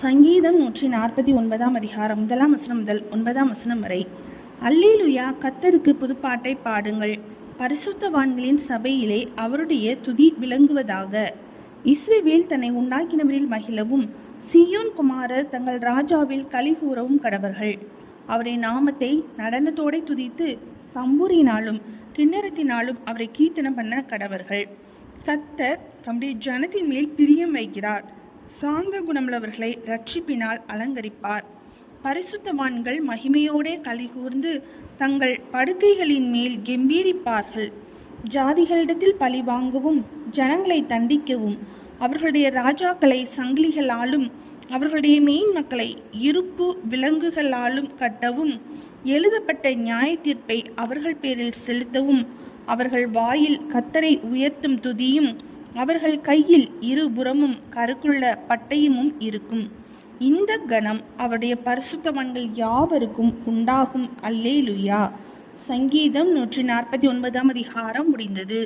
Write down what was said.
சங்கீதம் 149 அதிகாரம் 1 வசனம் முதல் 9 வசனம் வரை. அல்லேலுயா, கர்த்தருக்கு புதுப்பாட்டை பாடுங்கள். பரிசுத்தவான்களின் சபையிலே அவருடைய துதி விளங்குவதாக. இஸ்ரவேல் தன்னை உண்டாக்கினவரில் மகிழவும், சீயோன் குமாரர் தங்கள் ராஜாவில் களிகூறவும் கடவர்கள். அவருடைய நாமத்தை நடனத்தோடு துதித்து தம்பூரினாலும் கிண்ணறத்தினாலும் அவரை கீர்த்தனம் பண்ண கடவர்கள். கர்த்தர் தம்முடைய ஜனத்தின் மேல் பிரியம் வைக்கிறார். சாந்த குணமுள்ளவர்களை இரட்சிப்பினால் அலங்கரிப்பார். பரிசுத்தவான்கள் மகிமையோடே கலிகூர்ந்து தங்கள் படுக்கைகளின் மேல் கெம்பீரிப்பார்கள். ஜாதிகளிடத்தில் பழி வாங்கவும் ஜனங்களை தண்டிக்கவும் அவர்களுடைய ராஜாக்களை சங்கிலிகளாலும் அவர்களுடைய மேன்மக்களை இருப்பு விலங்குகளாலும் கட்டவும் எழுதப்பட்ட நியாய தீர்ப்பை அவர்கள் பேரில் செலுத்தவும் அவர்கள் வாயில் கர்த்தரை உயர்த்தும் துதியும் அவர்கள் கையில் இருபுறமும் கருக்குள்ள பட்டயமும் இருக்கும். இந்த கணம் அவருடைய பரிசுத்தவான்கள் யாவருக்கும் உண்டாகும். அல்லேலுயா. சங்கீதம் 149 அதிகாரம் முடிந்தது.